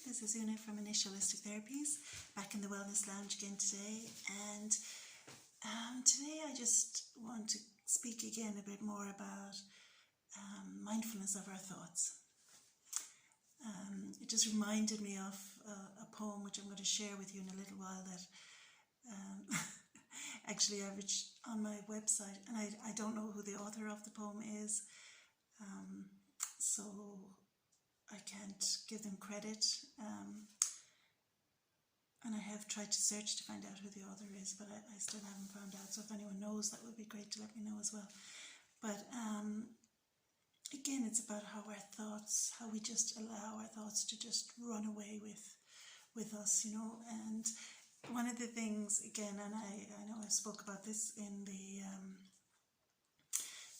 This is Una from Initial Holistic Therapies, back in the Wellness Lounge again today. And today I just want to speak again a bit more about mindfulness of our thoughts. It just reminded me of a poem which I'm going to share with you in a little while that actually I've on my website, and I don't know who the author of the poem is, so I can't give them credit, and I have tried to search to find out who the author is, but I still haven't found out. So if anyone knows, that would be great to let me know as well. But again, it's about how our thoughts, how we just allow our thoughts to just run away with us, you know. And one of the things, again, and I know I spoke about this in the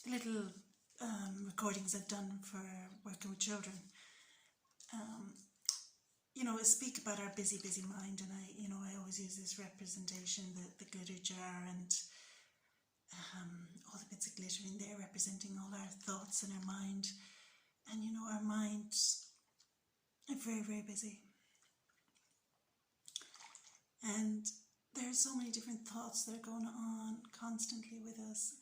little recordings I've done for working with children. You know, I speak about our busy mind, and I always use this representation, the glitter jar, and all the bits of glitter in there representing all our thoughts in our mind. And you know, our minds are very, very busy. And there are so many different thoughts that are going on constantly with us.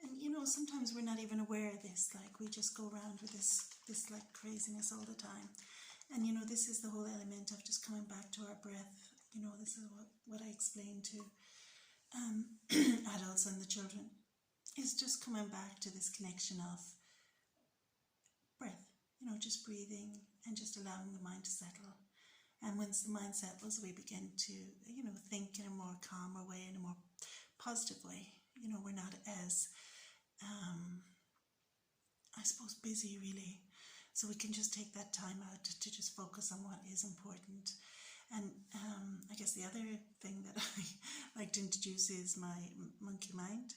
And you know, sometimes we're not even aware of this, like we just go around with this like craziness all the time. And you know, this is the whole element of just coming back to our breath. You know, this is what I explained to adults and the children, is just coming back to this connection of breath, you know, just breathing and just allowing the mind to settle. And once the mind settles, we begin to, you know, think in a more calmer way, in a more positive way. You know, we're not as, I suppose, busy really. So we can just take that time out to just focus on what is important. And I guess the other thing that I like to introduce is my monkey mind.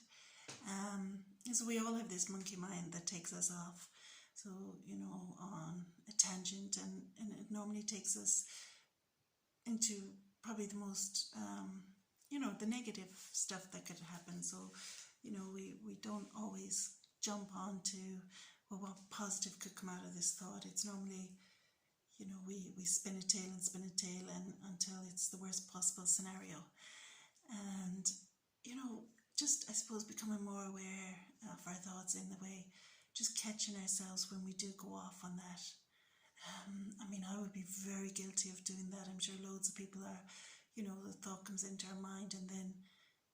So we all have this monkey mind that takes us off, so, you know, on a tangent, and it normally takes us into probably the most, you know, the negative stuff that could happen. So, you know, we don't always jump on to, well, what positive could come out of this thought. It's normally, you know, we spin a tail and until it's the worst possible scenario. And, you know, just, I suppose, becoming more aware of our thoughts in the way, just catching ourselves when we do go off on that. I mean, I would be very guilty of doing that. I'm sure loads of people are. You know, the thought comes into our mind, and then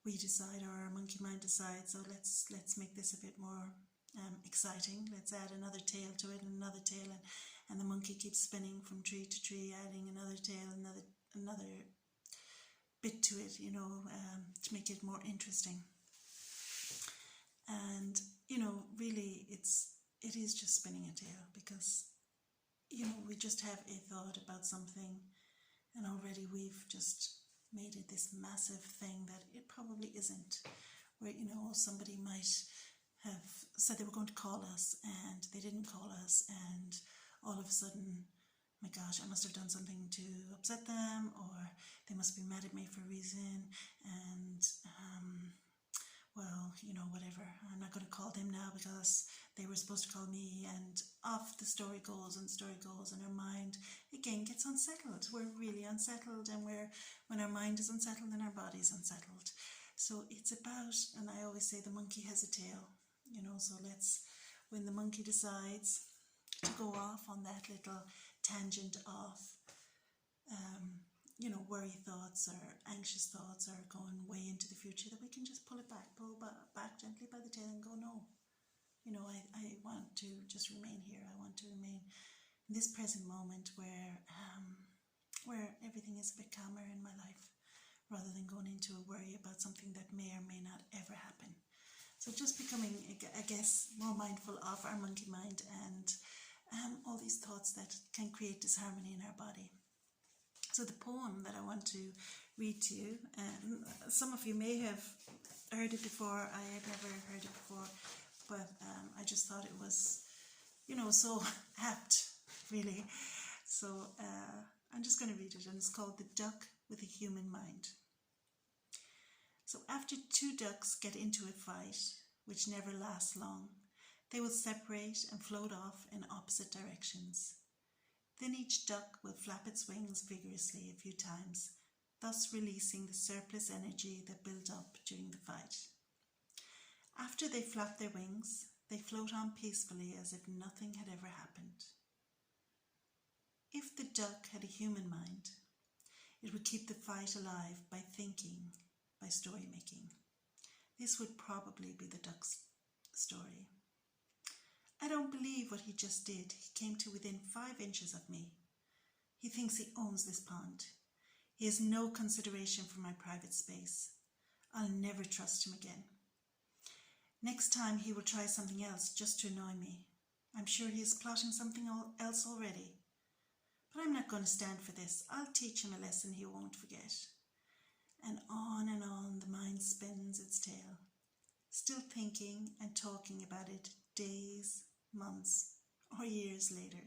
we decide, or our monkey mind decides, so let's make this a bit more exciting. Let's add another tail to it, and another tail, and the monkey keeps spinning from tree to tree, adding another tail, another bit to it, you know, to make it more interesting. And you know, really, it is just spinning a tail, because you know, we just have a thought about something, and already we've just made it this massive thing that it probably isn't. Where, you know, somebody might have said they were going to call us, and they didn't call us, and all of a sudden, my gosh, I must have done something to upset them, or they must be mad at me for a reason, and well, you know, whatever, I'm not going to call them now because they were supposed to call me, and off the story goes, and our mind again gets unsettled. We're really unsettled, and when our mind is unsettled, then our body is unsettled. So it's about, and I always say the monkey has a tail, you know, so when the monkey decides to go off on that little tangent of you know, worry thoughts or anxious thoughts are going way into the future, that we can just pull back gently by the tail and go, no, you know, I want to just remain here. I want to remain in this present moment where everything is a bit calmer in my life, rather than going into a worry about something that may or may not ever happen. So just becoming, I guess, more mindful of our monkey mind and all these thoughts that can create disharmony in our body. So the poem that I want to read to you, some of you may have heard it before. I had never heard it before, but I just thought it was, you know, so apt, really. So I'm just going to read it, and it's called The Duck with a Human Mind. So after two ducks get into a fight, which never lasts long, they will separate and float off in opposite directions. Then each duck will flap its wings vigorously a few times, thus releasing the surplus energy that built up during the fight. After they flap their wings, they float on peacefully as if nothing had ever happened. If the duck had a human mind, it would keep the fight alive by thinking, by story making. This would probably be the duck's story. I don't believe what he just did. He came to within 5 inches of me. He thinks he owns this pond. He has no consideration for my private space. I'll never trust him again. Next time he will try something else just to annoy me. I'm sure he is plotting something else already. But I'm not going to stand for this. I'll teach him a lesson he won't forget. And on the mind spins its tale, still thinking and talking about it days, months, or years later.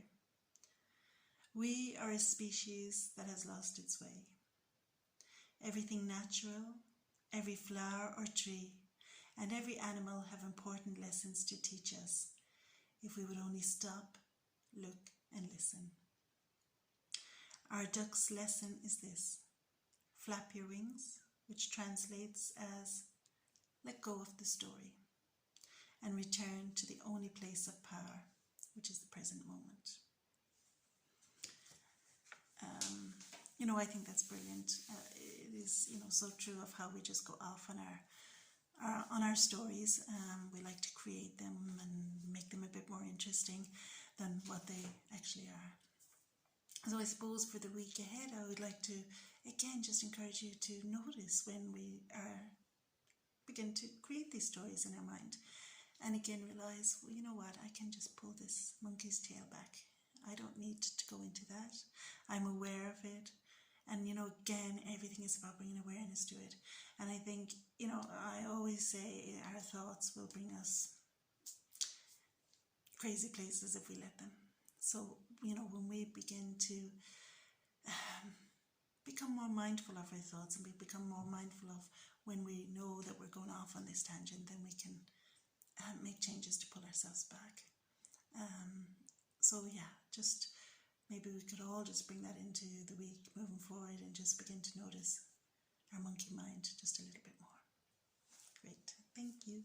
We are a species that has lost its way. Everything natural, every flower or tree, and every animal have important lessons to teach us if we would only stop, look, and listen. Our duck's lesson is this: flap your wings, which translates as let go of the story and return to the only place of power, which is the present moment. I think that's brilliant. It is, so true of how we just go off on our stories. We like to create them and make them a bit more interesting than what they actually are. So I suppose for the week ahead, I would like to, again, just encourage you to notice when we begin to create these stories in our mind. And again, realize, well, you know what, I can just pull this monkey's tail back. I don't need to go into that. I'm aware of it. And, again, everything is about bringing awareness to it. And I think, I always say our thoughts will bring us crazy places if we let them. So, when we begin to become more mindful of our thoughts, and we become more mindful of when we know that we're going off on this tangent, then we can make changes to pull ourselves back. So yeah, just maybe we could all just bring that into the week moving forward and just begin to notice our monkey mind just a little bit more. Great, thank you.